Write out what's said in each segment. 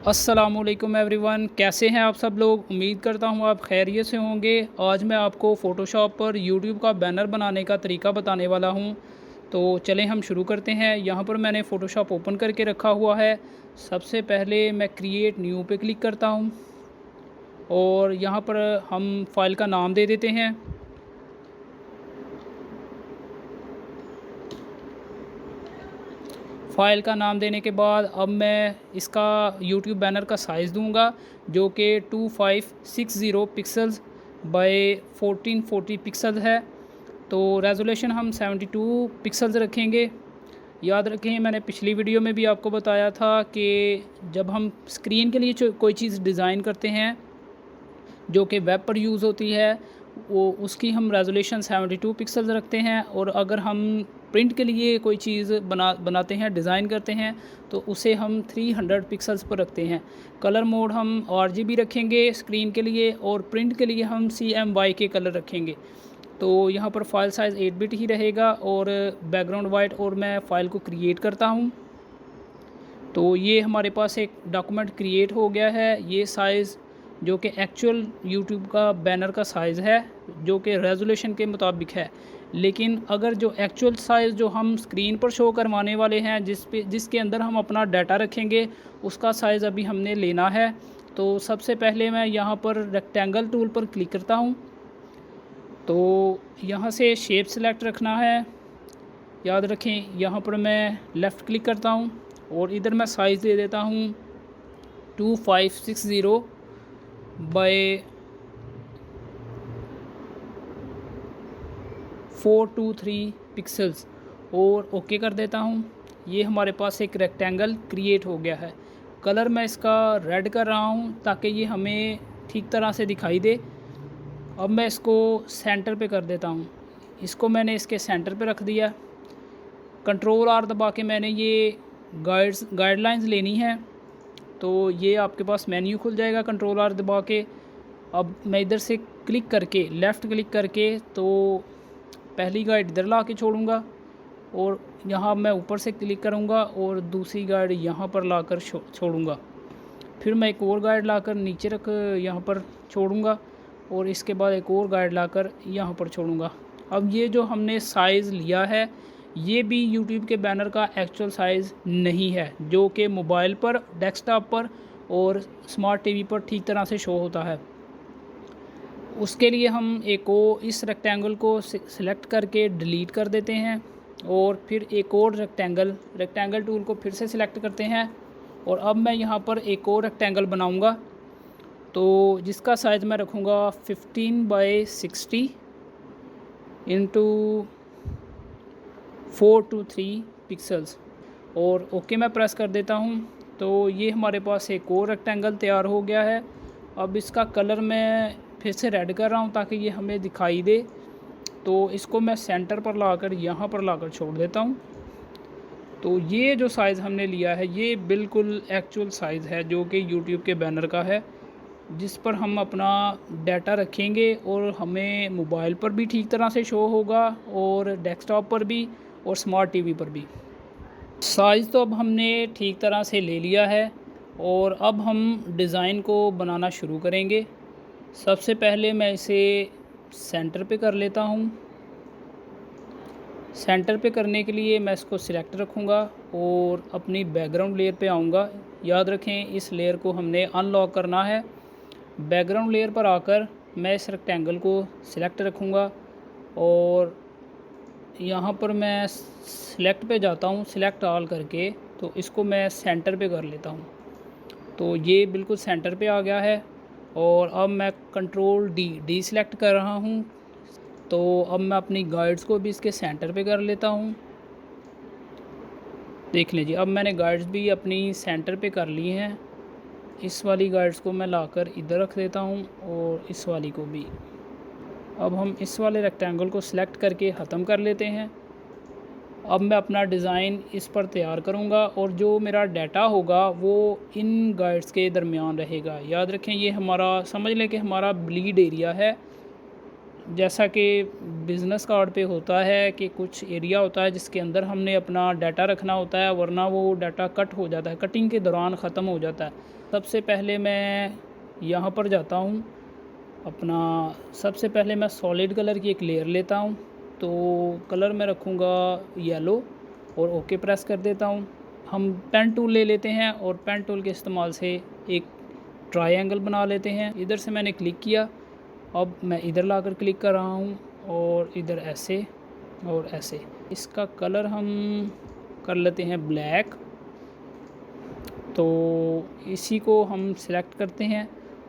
अस्सलामुअलैकुम एवरीवन, कैसे हैं आप सब लोग। उम्मीद करता हूं आप खैरियत से होंगे। आज मैं आपको फ़ोटोशॉप पर यूट्यूब का बैनर बनाने का तरीका बताने वाला हूं। तो चलें हम शुरू करते हैं। यहां पर मैंने फ़ोटोशॉप ओपन करके रखा हुआ है। सबसे पहले मैं क्रिएट न्यू पे क्लिक करता हूं और यहां पर हम फ़ाइल का नाम दे देते हैं। फ़ाइल का नाम देने के बाद अब मैं इसका यूट्यूब बैनर का साइज़ दूंगा, जो कि 2560 पिक्सल्स बाय 1440 पिक्सल है। तो रेजोल्यूशन हम 72 पिक्सल्स रखेंगे। याद रखें, मैंने पिछली वीडियो में भी आपको बताया था कि जब हम स्क्रीन के लिए कोई चीज़ डिज़ाइन करते हैं जो कि वेब पर यूज़ होती है, वो उसकी हम रेजोल्यूशन 72 पिक्सल्स रखते हैं। और अगर हम प्रिंट के लिए कोई चीज़ बनाते हैं, डिज़ाइन करते हैं, तो उसे हम 300 पिक्सल्स पर रखते हैं। कलर मोड हम RGB रखेंगे स्क्रीन के लिए, और प्रिंट के लिए हम CMYK कलर रखेंगे। तो यहाँ पर फ़ाइल साइज़ 8 बिट ही रहेगा और बैकग्राउंड वाइट। और मैं फ़ाइल को क्रिएट करता हूँ। तो ये हमारे पास एक डॉक्यूमेंट क्रिएट हो गया है। ये साइज़ जो कि एक्चुअल यूट्यूब का बैनर का साइज़ है, जो कि रेजोल्यूशन के मुताबिक है। लेकिन अगर जो एक्चुअल साइज़ जो हम स्क्रीन पर शो करवाने वाले हैं, जिसके अंदर हम अपना डाटा रखेंगे, उसका साइज़ अभी हमने लेना है। तो सबसे पहले मैं यहाँ पर रेक्टेंगल टूल पर क्लिक करता हूँ। तो यहाँ से शेप सेलेक्ट रखना है। याद रखें, यहाँ पर मैं लेफ़्ट क्लिक करता हूँ और इधर मैं साइज़ दे देता हूँ 2560 बाय 423 पिक्सल्स और ओके कर देता हूँ। ये हमारे पास एक रेक्टेंगल क्रिएट हो गया है। कलर मैं इसका रेड कर रहा हूँ ताकि ये हमें ठीक तरह से दिखाई दे। अब मैं इसको सेंटर पे कर देता हूँ। इसको मैंने इसके सेंटर पे रख दिया। कंट्रोल R दबा के मैंने ये गाइडलाइंस लेनी है। तो ये आपके पास मेन्यू खुल जाएगा कंट्रोल R दबा के। अब मैं इधर से क्लिक करके, लेफ़्ट क्लिक करके, तो पहली गाइड इधर ला के छोड़ूंगा और यहाँ मैं ऊपर से क्लिक करूँगा और दूसरी गाइड यहाँ पर लाकर छोड़ूंगा। फिर मैं एक और गाइड लाकर नीचे रख यहाँ पर छोड़ूंगा और इसके बाद एक और गाइड लाकर यहाँ पर छोड़ूंगा। अब ये जो हमने साइज़ लिया है, ये भी YouTube के बैनर का एक्चुअल साइज़ नहीं है, जो कि मोबाइल पर, डेस्कटॉप पर और स्मार्ट टीवी पर ठीक तरह से शो होता है। उसके लिए हम इस रेक्टेंगल को सिलेक्ट करके डिलीट कर देते हैं और फिर एक और रेक्टेंगल टूल को फिर से सिलेक्ट करते हैं। और अब मैं यहाँ पर एक और रेक्टेंगल बनाऊँगा, तो जिसका साइज़ मैं रखूँगा 15 बाय 60 इंटू 423 पिक्सल्स और ओके मैं प्रेस कर देता हूँ। तो ये हमारे पास एक और रेक्टेंगल तैयार हो गया है। अब इसका कलर मैं फिर से रेड कर रहा हूँ ताकि ये हमें दिखाई दे। तो इसको मैं सेंटर पर लाकर यहाँ पर लाकर छोड़ देता हूँ। तो ये जो साइज़ हमने लिया है, ये बिल्कुल एक्चुअल साइज़ है जो कि YouTube के बैनर का है, जिस पर हम अपना डाटा रखेंगे और हमें मोबाइल पर भी ठीक तरह से शो होगा और डेस्कटॉप पर भी और स्मार्ट टीवी पर भी। साइज़ तो अब हमने ठीक तरह से ले लिया है और अब हम डिज़ाइन को बनाना शुरू करेंगे। सबसे पहले मैं इसे सेंटर पे कर लेता हूँ। सेंटर पे करने के लिए मैं इसको सिलेक्ट रखूँगा और अपनी बैकग्राउंड लेयर पे आऊँगा। याद रखें, इस लेयर को हमने अनलॉक करना है। बैकग्राउंड लेयर पर आकर मैं इस रेक्टेंगल को सिलेक्ट रखूँगा और यहाँ पर मैं सिलेक्ट पे जाता हूँ, सिलेक्ट ऑल करके, तो इसको मैं सेंटर पे कर लेता हूँ। तो ये बिल्कुल सेंटर पे आ गया है। और अब मैं कंट्रोल डी सिलेक्ट कर रहा हूँ। तो अब मैं अपनी गाइड्स को भी इसके सेंटर पे कर लेता हूँ। देख लीजिए, अब मैंने गाइड्स भी अपनी सेंटर पे कर ली हैं। इस वाली गाइड्स को मैं लाकर इधर रख देता हूँ और इस वाली को भी। अब हम इस वाले रेक्टेंगल को सिलेक्ट करके ख़त्म कर लेते हैं। अब मैं अपना डिज़ाइन इस पर तैयार करूँगा और जो मेरा डाटा होगा वो इन गाइड्स के दरमियान रहेगा। याद रखें, ये हमारा, समझ लें कि हमारा ब्लीड एरिया है। जैसा कि बिज़नेस कार्ड पे होता है कि कुछ एरिया होता है जिसके अंदर हमने अपना डाटा रखना होता है, वरना वो डाटा कट हो जाता है, कटिंग के दौरान ख़त्म हो जाता है। सबसे पहले मैं यहाँ पर जाता हूँ अपना, सबसे पहले मैं सॉलिड कलर की एक लेयर लेता हूँ। तो कलर मैं रखूँगा येलो और ओके प्रेस कर देता हूँ। हम पेन टूल ले लेते हैं और पेन टूल के इस्तेमाल से एक ट्रायंगल बना लेते हैं। इधर से मैंने क्लिक किया, अब मैं इधर लाकर क्लिक कर रहा हूँ और इधर ऐसे और ऐसे। इसका कलर हम कर लेते हैं ब्लैक। तो इसी को हम सिलेक्ट करते हैं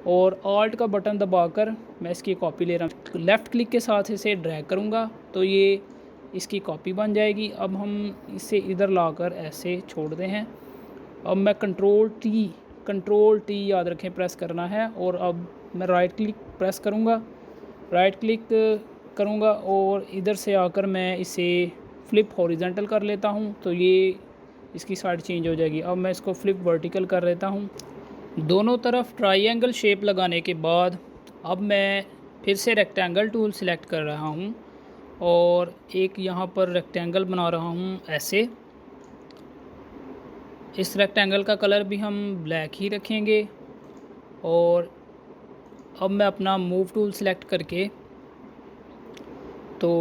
और ऑल्ट का बटन दबाकर मैं इसकी कॉपी ले रहा हूँ। लेफ़्ट क्लिक के साथ इसे ड्रैग करूँगा तो ये इसकी कॉपी बन जाएगी। अब हम इसे इधर लाकर ऐसे छोड़ते हैं। अब मैं कंट्रोल टी याद रखें प्रेस करना है, और अब मैं राइट क्लिक प्रेस करूँगा, राइट क्लिक करूँगा और इधर से आकर मैं इसे फ्लिप हॉरिजेंटल कर लेता हूँ तो ये इसकी साइड चेंज हो जाएगी। अब मैं इसको फ्लिप वर्टिकल कर लेता हूँ। दोनों तरफ ट्रायंगल शेप लगाने के बाद अब मैं फिर से रेक्टेंगल टूल सिलेक्ट कर रहा हूँ और एक यहाँ पर रेक्टेंगल बना रहा हूँ ऐसे। इस रेक्टेंगल का कलर भी हम ब्लैक ही रखेंगे। और अब मैं अपना मूव टूल सिलेक्ट करके तो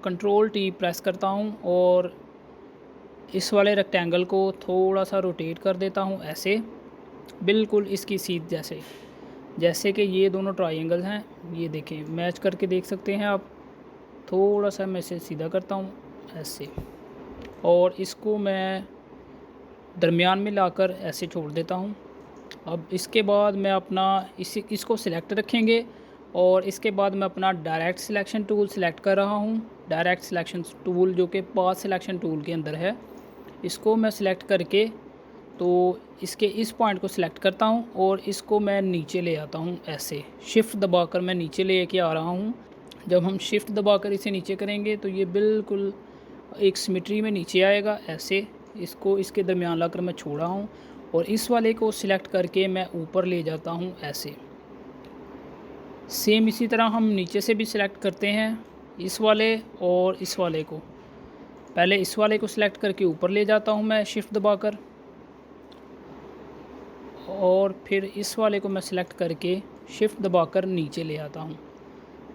कंट्रोल टी प्रेस करता हूँ और इस वाले रेक्टेंगल को थोड़ा सा रोटेट कर देता हूँ ऐसे, बिल्कुल इसकी सीध जैसे कि ये दोनों ट्रायंगल हैं, ये देखें मैच करके देख सकते हैं आप। थोड़ा सा मैं इसे सीधा करता हूँ ऐसे और इसको मैं दरमियान में लाकर ऐसे छोड़ देता हूँ। अब इसके बाद मैं अपना इसको सिलेक्ट रखेंगे और इसके बाद मैं अपना डायरेक्ट सिलेक्शन टूल सिलेक्ट कर रहा हूँ। डायरेक्ट सिलेक्शन टूल जो कि पाथ सिलेक्शन टूल के अंदर है, इसको मैं सिलेक्ट करके तो इसके इस पॉइंट को सिलेक्ट करता हूँ और इसको मैं नीचे ले आता हूँ ऐसे। शिफ्ट दबाकर मैं नीचे ले के आ रहा हूँ। जब हम शिफ्ट दबाकर इसे नीचे करेंगे तो ये बिल्कुल एक सिमेट्री में नीचे आएगा ऐसे। इसको इसके दरमियान लाकर मैं छोड़ा हूँ और इस वाले को सिलेक्ट करके मैं ऊपर ले जाता हूँ ऐसे। सेम इसी तरह हम नीचे से भी सिलेक्ट करते हैं इस वाले और इस वाले को। पहले इस वाले को सिलेक्ट करके ऊपर ले जाता हूँ मैं शिफ्ट दबाकर, और फिर इस वाले को मैं सिलेक्ट करके शिफ्ट दबाकर नीचे ले आता हूँ।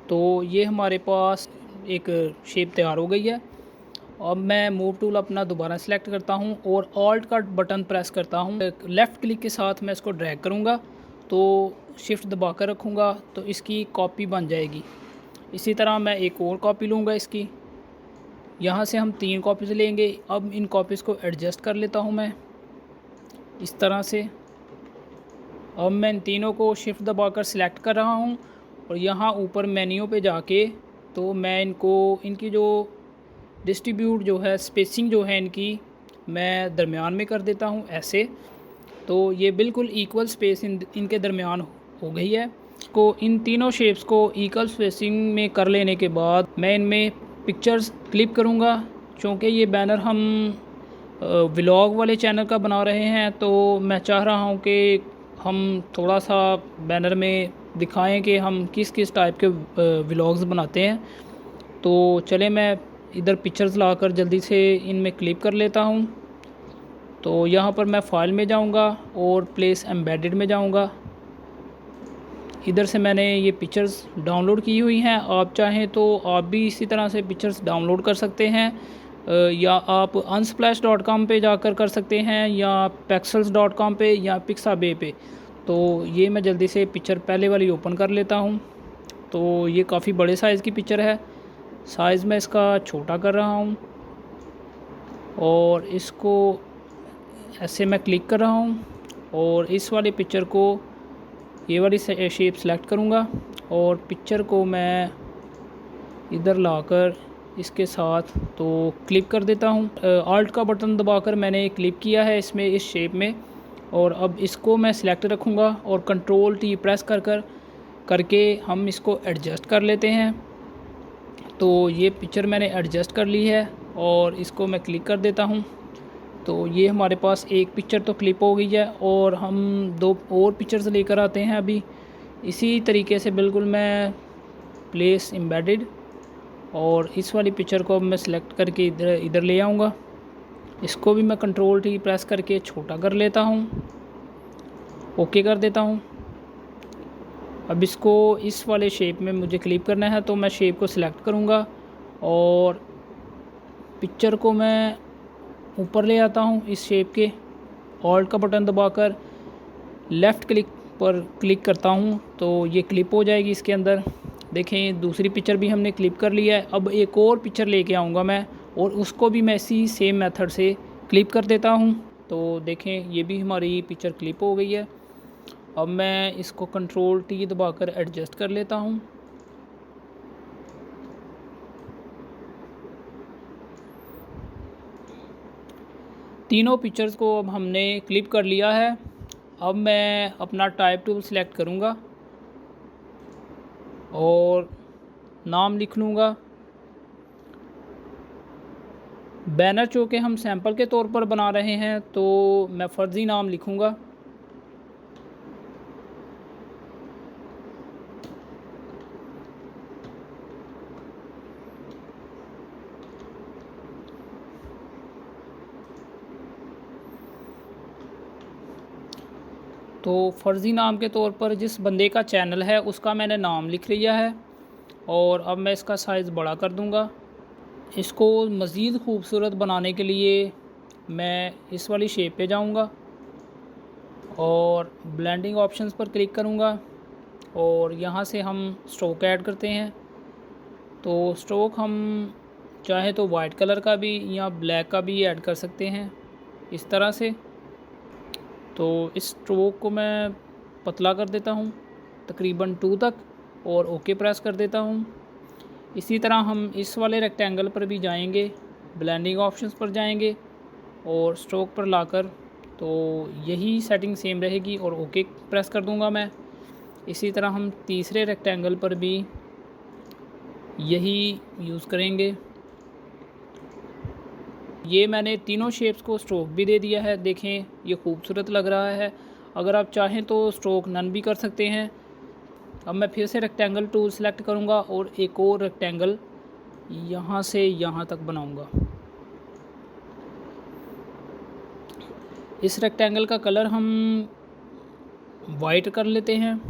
तो ये हमारे पास एक शेप तैयार हो गई है। अब मैं मूव टूल अपना दोबारा सिलेक्ट करता हूँ और ऑल्ट का बटन प्रेस करता हूँ। लेफ़्ट क्लिक के साथ मैं इसको ड्रैग करूँगा तो शिफ्ट दबाकर रखूँगा तो इसकी कॉपी बन जाएगी। इसी तरह मैं एक और कॉपी लूँगा इसकी। यहाँ से हम 3 कॉपीज़ लेंगे। अब इन कॉपीज़ को एडजस्ट कर लेता हूँ मैं इस तरह से। अब मैं इन तीनों को शिफ्ट दबाकर सिलेक्ट कर रहा हूँ और यहाँ ऊपर मेन्यू पे जाके तो मैं इनकी जो डिस्ट्रीब्यूट जो है, स्पेसिंग जो है इनकी, मैं दरमियान में कर देता हूँ ऐसे। तो ये बिल्कुल इक्वल स्पेस इनके दरमियान हो गई है। को इन तीनों शेप्स को इक्वल स्पेसिंग में कर लेने के बाद मैं इनमें पिक्चर्स क्लिप करूँगा। चूँकि ये बैनर हम व्लॉग वाले चैनल का बना रहे हैं तो मैं चाह रहा हूँ कि हम थोड़ा सा बैनर में दिखाएं कि हम किस किस टाइप के व्लॉग्स बनाते हैं। तो चले मैं इधर पिक्चर्स लाकर जल्दी से इनमें क्लिप कर लेता हूँ। तो यहाँ पर मैं फ़ाइल में जाऊँगा और प्लेस एम्बेडेड में जाऊँगा। इधर से मैंने ये पिक्चर्स डाउनलोड की हुई हैं। आप चाहें तो आप भी इसी तरह से पिक्चर्स डाउनलोड कर सकते हैं, या आप unsplash.com पे जाकर कर सकते हैं, या pexels.com पे, या pixabay पे। तो ये मैं जल्दी से पिक्चर पहले वाली ओपन कर लेता हूँ। तो ये काफ़ी बड़े साइज़ की पिक्चर है, साइज़ मैं इसका छोटा कर रहा हूँ और इसको ऐसे मैं क्लिक कर रहा हूँ और इस वाली पिक्चर को ये वाली शेप सेलेक्ट करूँगा और पिक्चर को मैं इधर लाकर इसके साथ तो क्लिप कर देता हूँ। ऑल्ट का बटन दबाकर मैंने क्लिप किया है इसमें, इस शेप में। और अब इसको मैं सिलेक्ट रखूँगा और कंट्रोल टी प्रेस करके हम इसको एडजस्ट कर लेते हैं। तो ये पिक्चर मैंने एडजस्ट कर ली है और इसको मैं क्लिक कर देता हूँ। तो ये हमारे पास एक पिक्चर तो क्लिप हो गई है और हम 2 और पिक्चर्स लेकर आते हैं अभी। इसी तरीके से बिल्कुल मैं प्लेस एम्बेडेड, और इस वाली पिक्चर को अब मैं सिलेक्ट करके इधर ले आऊँगा। इसको भी मैं कंट्रोल टी प्रेस करके छोटा कर लेता हूँ, ओके कर देता हूँ। अब इसको इस वाले शेप में मुझे क्लिप करना है, तो मैं शेप को सिलेक्ट करूँगा और पिक्चर को मैं ऊपर ले आता हूँ इस शेप के। ऑल्ट का बटन दबाकर लेफ़्ट क्लिक पर क्लिक करता हूँ तो ये क्लिप हो जाएगी इसके अंदर। देखें दूसरी पिक्चर भी हमने क्लिप कर लिया है। अब एक और पिक्चर लेके आऊँगा मैं और उसको भी मैं इसी सेम मेथड से क्लिप कर देता हूँ। तो देखें ये भी हमारी पिक्चर क्लिप हो गई है। अब मैं इसको कंट्रोल टी दबाकर एडजस्ट कर लेता हूँ। तीनों पिक्चर्स को अब हमने क्लिप कर लिया है। अब मैं अपना टाइप टूल सिलेक्ट करूँगा और नाम लिख लूँगा। बैनर चूँकि हम सैंपल के तौर पर बना रहे हैं तो मैं फ़र्ज़ी नाम लिखूँगा। तो फ़र्ज़ी नाम के तौर पर जिस बंदे का चैनल है उसका मैंने नाम लिख लिया है और अब मैं इसका साइज़ बड़ा कर दूँगा। इसको मज़ीद ख़ूबसूरत बनाने के लिए मैं इस वाली शेप पे जाऊँगा और ब्लेंडिंग ऑप्शंस पर क्लिक करूँगा और यहाँ से हम स्ट्रोक ऐड करते हैं। तो स्ट्रोक हम चाहे तो वाइट कलर का भी या ब्लैक का भी ऐड कर सकते हैं इस तरह से। तो इस स्ट्रोक को मैं पतला कर देता हूँ तकरीबन 2 तक और ओके प्रेस कर देता हूँ। इसी तरह हम इस वाले रेक्टेंगल पर भी जाएंगे, ब्लेंडिंग ऑप्शंस पर जाएंगे और स्ट्रोक पर लाकर तो यही सेटिंग सेम रहेगी और ओके प्रेस कर दूँगा मैं। इसी तरह हम तीसरे रेक्टेंगल पर भी यही यूज़ करेंगे। ये मैंने तीनों शेप्स को स्ट्रोक भी दे दिया है। देखें ये खूबसूरत लग रहा है। अगर आप चाहें तो स्ट्रोक नन भी कर सकते हैं। अब मैं फिर से रेक्टेंगल टूल सेलेक्ट करूंगा और एक और रेक्टेंगल यहाँ से यहाँ तक बनाऊंगा। इस रेक्टेंगल का कलर हम वाइट कर लेते हैं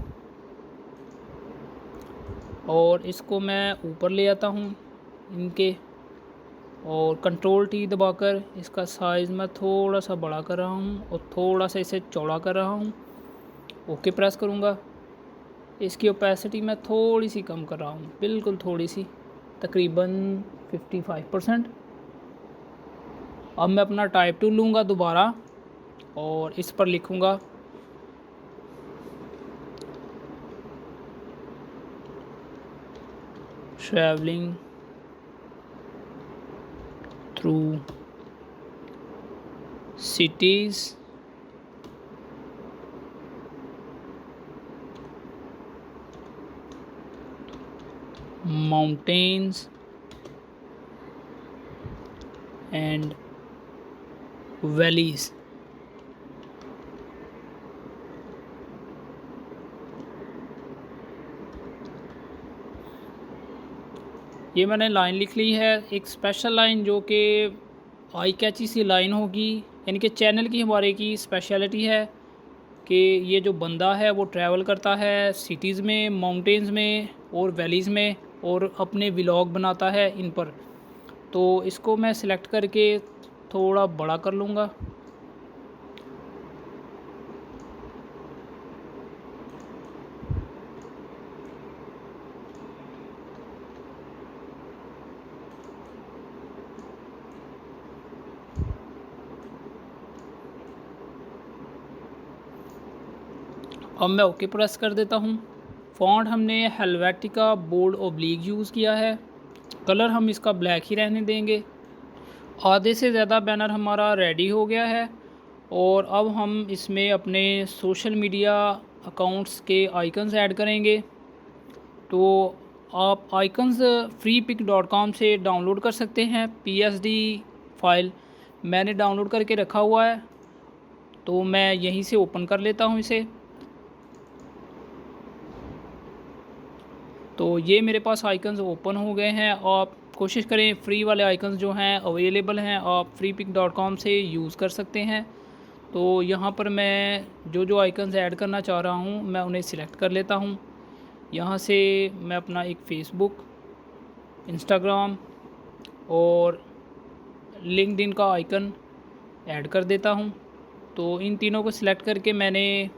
और इसको मैं ऊपर ले आता हूँ इनके और कंट्रोल टी दबाकर इसका साइज़ मैं थोड़ा सा बड़ा कर रहा हूँ और थोड़ा सा इसे चौड़ा कर रहा हूँ। ओके प्रेस करूँगा। इसकी ओपेसिटी मैं थोड़ी सी कम कर रहा हूँ, बिल्कुल थोड़ी सी, तकरीबन 55%। अब मैं अपना टाइप टूल लूँगा दोबारा और इस पर लिखूँगा travelling through cities mountains and valleys। ये मैंने लाइन लिख ली है, एक स्पेशल लाइन जो कि आई कैची सी लाइन होगी। यानी कि चैनल की हमारे की स्पेशलिटी है कि ये जो बंदा है वो ट्रैवल करता है सिटीज़ में, माउंटेन्स में और वैलीज़ में और अपने व्लॉग बनाता है इन पर। तो इसको मैं सिलेक्ट करके थोड़ा बड़ा कर लूँगा। अब मैं ओके प्रेस कर देता हूँ। फ़ॉन्ट हमने हेलवेटिका बोल्ड ओब्लीक यूज़ किया है। कलर हम इसका ब्लैक ही रहने देंगे। आधे से ज़्यादा बैनर हमारा रेडी हो गया है और अब हम इसमें अपने सोशल मीडिया अकाउंट्स के आइकन्स ऐड करेंगे। तो आप आइकन्स freepik.com से डाउनलोड कर सकते हैं। PSD फाइल मैंने डाउनलोड करके रखा हुआ है, तो मैं यहीं से ओपन कर लेता हूँ इसे। तो ये मेरे पास आइकन्स ओपन हो गए हैं। आप कोशिश करें फ्री वाले आइकन्स जो हैं अवेलेबल हैं, आप freepik.com से यूज़ कर सकते हैं। तो यहाँ पर मैं जो जो आइकन्स ऐड करना चाह रहा हूँ मैं उन्हें सिलेक्ट कर लेता हूँ। यहाँ से मैं अपना एक फ़ेसबुक, इंस्टाग्राम और लिंक्डइन का आइकन ऐड कर देता हूँ। तो इन तीनों को सिलेक्ट करके मैंने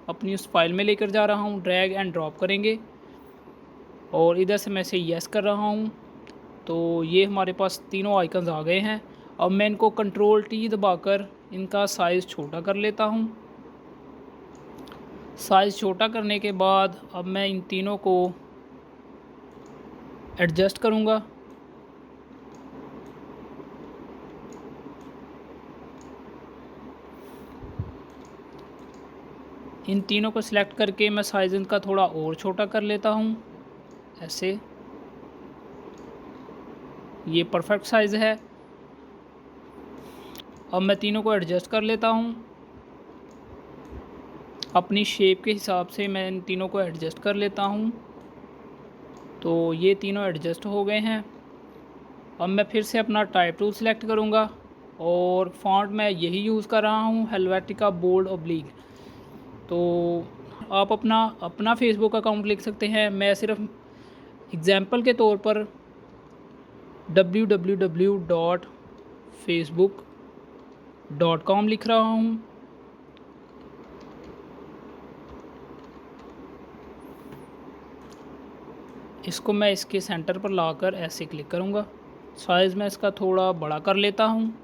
अपनी उस फाइल में लेकर जा रहा हूँ, ड्रैग एंड ड्रॉप करेंगे और इधर से मैं इसे यस कर रहा हूँ। तो ये हमारे पास तीनों आइकन्स आ गए हैं। अब मैं इनको Ctrl+T दबाकर इनका साइज़ छोटा कर लेता हूँ। साइज़ छोटा करने के बाद अब मैं इन तीनों को एडजस्ट करूँगा। इन तीनों को सिलेक्ट करके मैं साइज़ इनका थोड़ा और छोटा कर लेता हूँ, ऐसे। ये परफेक्ट साइज़ है। अब मैं तीनों को एडजस्ट कर लेता हूँ। अपनी शेप के हिसाब से मैं इन तीनों को एडजस्ट कर लेता हूँ। तो ये तीनों एडजस्ट हो गए हैं। अब मैं फिर से अपना टाइप टूल सेलेक्ट करूँगा और फ़ॉन्ट मैं यही यूज़ कर रहा हूँ, हेलवेटिका बोल्ड ऑब्लिक। तो आप अपना फेसबुक अकाउंट लिख सकते हैं। मैं सिर्फ एग्ज़ाम्पल के तौर पर www.facebook.com लिख रहा हूँ। इसको मैं इसके सेंटर पर लाकर ऐसे क्लिक करूँगा। साइज़ मैं इसका थोड़ा बड़ा कर लेता हूँ,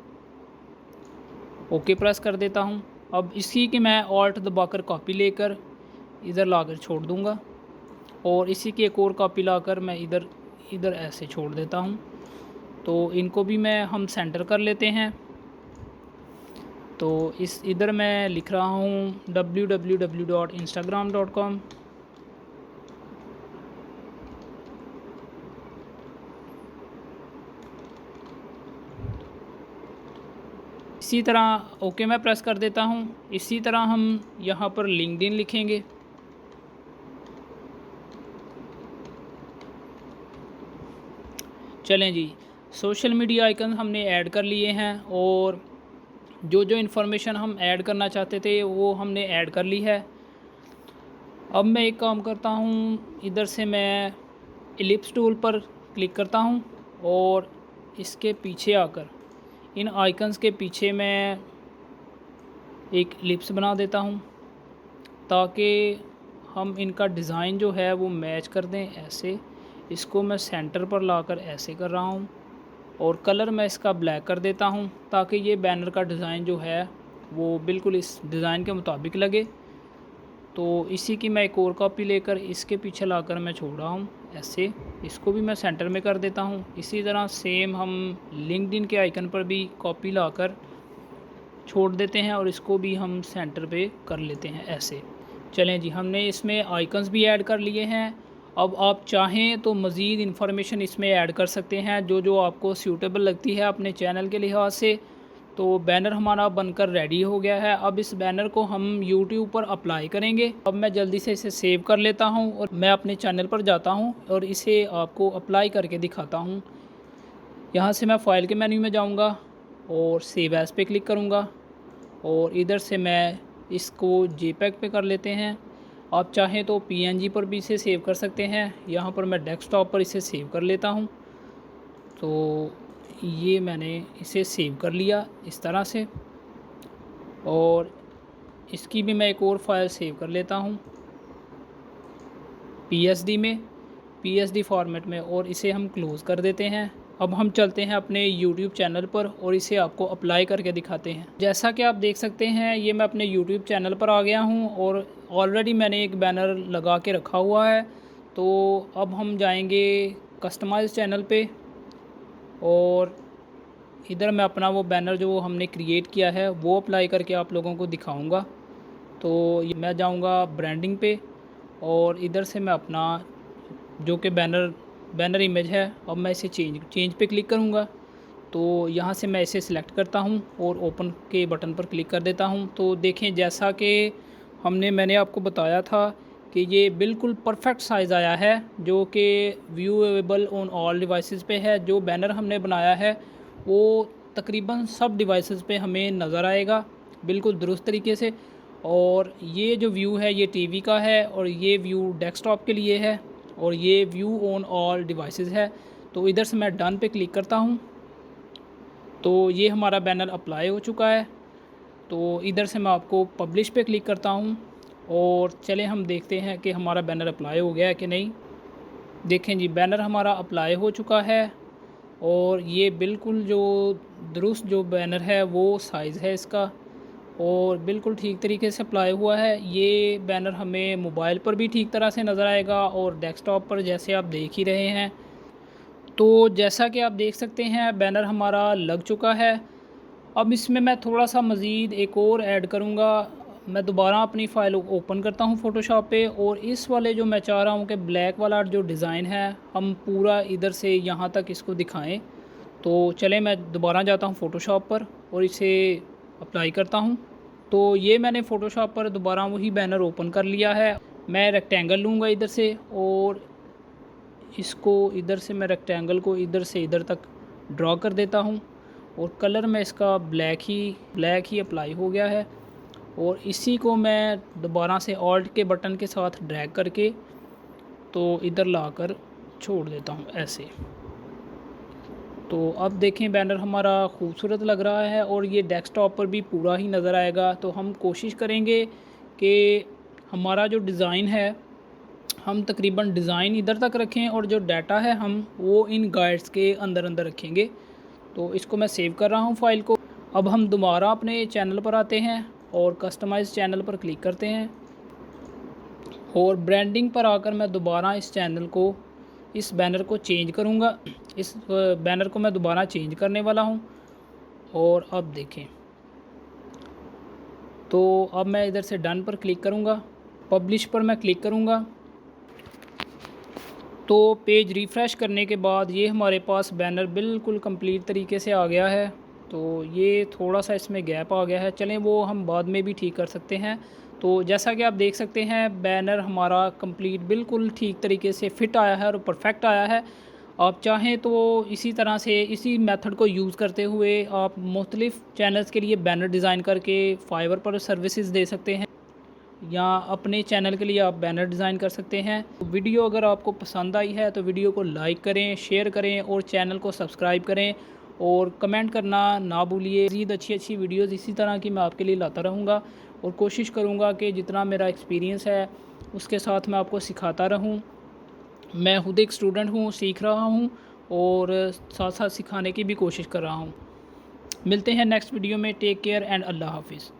ओके प्रेस कर देता हूँ। अब इसी की मैं ऑल्ट दबाकर कॉपी लेकर इधर लाकर छोड़ दूँगा और इसी की एक और कॉपी लाकर मैं इधर ऐसे छोड़ देता हूँ। तो इनको भी हम सेंटर कर लेते हैं। तो इधर मैं लिख रहा हूँ www.instagram.com। इसी तरह ओके मैं प्रेस कर देता हूँ। इसी तरह हम यहाँ पर लिंक्डइन लिखेंगे। चलें जी, सोशल मीडिया आइकन हमने ऐड कर लिए हैं और जो जो इन्फॉर्मेशन हम ऐड करना चाहते थे वो हमने ऐड कर ली है। अब मैं एक काम करता हूँ, इधर से मैं एलिप्स टूल पर क्लिक करता हूँ और इसके पीछे आकर इन आइकन्स के पीछे मैं एक एलिप्स बना देता हूँ ताकि हम इनका डिज़ाइन जो है वो मैच कर दें। ऐसे इसको मैं सेंटर पर लाकर ऐसे कर रहा हूँ और कलर मैं इसका ब्लैक कर देता हूँ ताकि ये बैनर का डिज़ाइन जो है वो बिल्कुल इस डिज़ाइन के मुताबिक लगे। तो इसी की मैं एक और कॉपी लेकर इसके पीछे लाकर मैं छोड़ रहा हूँ ऐसे। इसको भी मैं सेंटर में कर देता हूँ। इसी तरह सेम हम लिंक्डइन के आइकन पर भी कॉपी लाकर छोड़ देते हैं और इसको भी हम सेंटर पे कर लेते हैं ऐसे। चलें जी, हमने इसमें आइकन्स भी ऐड कर लिए हैं। अब आप चाहें तो मज़ीद इन्फॉर्मेशन इसमें ऐड कर सकते हैं जो जो आपको सूटेबल लगती है अपने चैनल के लिहाज से। तो बैनर हमारा बनकर रेडी हो गया है। अब इस बैनर को हम यूट्यूब पर अप्लाई करेंगे। अब मैं जल्दी से इसे सेव कर लेता हूं और मैं अपने चैनल पर जाता हूं और इसे आपको अप्लाई करके दिखाता हूं। यहां से मैं फ़ाइल के मेन्यू में जाऊंगा और सेव एज़ पे क्लिक करूंगा और इधर से मैं इसको जेपीईजी पे कर लेते हैं। आप चाहें तो पीएनजी पर भी इसे सेव कर सकते हैं। यहाँ पर मैं डेस्कटॉप पर इसे सेव कर लेता हूँ। तो ये मैंने इसे सेव कर लिया इस तरह से और इसकी भी मैं एक और फाइल सेव कर लेता हूँ पीएसडी फॉर्मेट में और इसे हम क्लोज़ कर देते हैं। अब हम चलते हैं अपने यूट्यूब चैनल पर और इसे आपको अप्लाई करके दिखाते हैं। जैसा कि आप देख सकते हैं ये मैं अपने यूट्यूब चैनल पर आ गया हूँ और ऑलरेडी मैंने एक बैनर लगा के रखा हुआ है। तो अब हम जाएंगे कस्टमाइज़ चैनल पे और इधर मैं अपना वो बैनर जो हमने क्रिएट किया है वो अप्लाई करके आप लोगों को दिखाऊंगा। तो मैं जाऊंगा ब्रांडिंग पे और इधर से मैं अपना जो कि बैनर इमेज है अब मैं इसे चेंज पे क्लिक करूंगा। तो यहाँ से मैं इसे सिलेक्ट करता हूँ और ओपन के बटन पर क्लिक कर देता हूँ। तो देखें जैसा कि मैंने आपको बताया था कि ये बिल्कुल परफेक्ट साइज़ आया है, जो कि व्यूएबल ऑन ऑल डिवाइसेस पे है। जो बैनर हमने बनाया है वो तकरीबन सब डिवाइसेस पे हमें नज़र आएगा बिल्कुल दुरुस्त तरीके से। और ये जो व्यू है ये टीवी का है, और ये व्यू डेस्कटॉप के लिए है, और ये व्यू ऑन ऑल डिवाइसेस है। तो इधर से मैं डन पे क्लिक करता हूँ तो ये हमारा बैनर अप्लाई हो चुका है। तो इधर से मैं आपको पब्लिश पे क्लिक करता हूँ और चलें हम देखते हैं कि हमारा बैनर अप्लाई हो गया है कि नहीं। देखें जी, बैनर हमारा अप्लाई हो चुका है और ये बिल्कुल जो दुरुस्त जो बैनर है वो साइज़ है इसका, और बिल्कुल ठीक तरीके से अप्लाई हुआ है। ये बैनर हमें मोबाइल पर भी ठीक तरह से नज़र आएगा और डेस्कटॉप पर जैसे आप देख ही रहे हैं। तो जैसा कि आप देख सकते हैं बैनर हमारा लग चुका है। अब इसमें मैं थोड़ा सा मज़ीद एक और ऐड करूँगा। मैं दोबारा अपनी फ़ाइल ओपन करता हूँ फ़ोटोशॉप पे, और इस वाले जो मैं चाह रहा हूँ कि ब्लैक वाला जो डिज़ाइन है हम पूरा इधर से यहाँ तक इसको दिखाएं। तो चलें मैं दोबारा जाता हूँ फ़ोटोशॉप पर और इसे अप्लाई करता हूँ। तो ये मैंने फ़ोटोशॉप पर दोबारा वही बैनर ओपन कर लिया है। मैं रेक्टेंगल लूँगा इधर से, और इसको इधर से मैं रेक्टेंगल को इधर से इधर तक ड्रॉ कर देता हूँ, और कलर में इसका ब्लैक ही अप्लाई हो गया है। और इसी को मैं दोबारा से ऑल्ट के बटन के साथ ड्रैग करके तो इधर लाकर छोड़ देता हूँ ऐसे। तो अब देखें बैनर हमारा खूबसूरत लग रहा है और ये डेस्कटॉप पर भी पूरा ही नज़र आएगा। तो हम कोशिश करेंगे कि हमारा जो डिज़ाइन है हम तकरीबन डिज़ाइन इधर तक रखें, और जो डाटा है हम वो इन गाइड्स के अंदर रखेंगे। तो इसको मैं सेव कर रहा हूँ फ़ाइल को। अब हम दोबारा अपने चैनल पर आते हैं और कस्टमाइज़ चैनल पर क्लिक करते हैं, और ब्रांडिंग पर आकर मैं दोबारा इस बैनर को चेंज करूँगा। इस बैनर को मैं दोबारा चेंज करने वाला हूँ। और अब देखें, तो अब मैं इधर से डन पर क्लिक करूँगा, पब्लिश पर मैं क्लिक करूँगा। तो पेज रिफ़्रेश करने के बाद ये हमारे पास बैनर बिल्कुल कंप्लीट तरीके से आ गया है। तो ये थोड़ा सा इसमें गैप आ गया है, चलें वो हम बाद में भी ठीक कर सकते हैं। तो जैसा कि आप देख सकते हैं बैनर हमारा कंप्लीट बिल्कुल ठीक तरीके से फ़िट आया है और परफेक्ट आया है। आप चाहें तो इसी तरह से इसी मेथड को यूज़ करते हुए आप मुख्तलिफ़ चैनल्स के लिए बैनर डिज़ाइन करके फाइवर पर सर्विसेज दे सकते हैं, या अपने चैनल के लिए आप बैनर डिज़ाइन कर सकते हैं। वीडियो अगर आपको पसंद आई है तो वीडियो को लाइक करें, शेयर करें और चैनल को सब्सक्राइब करें, और कमेंट करना ना भूलिए। मज़ीद अच्छी वीडियोज़ इसी तरह की मैं आपके लिए लाता रहूँगा, और कोशिश करूँगा कि जितना मेरा एक्सपीरियंस है उसके साथ मैं आपको सिखाता रहूँ। मैं खुद एक स्टूडेंट हूँ, सीख रहा हूँ और साथ साथ सिखाने की भी कोशिश कर रहा हूँ। मिलते हैं नेक्स्ट वीडियो में। टेक केयर एंड अल्लाह हाफिज़।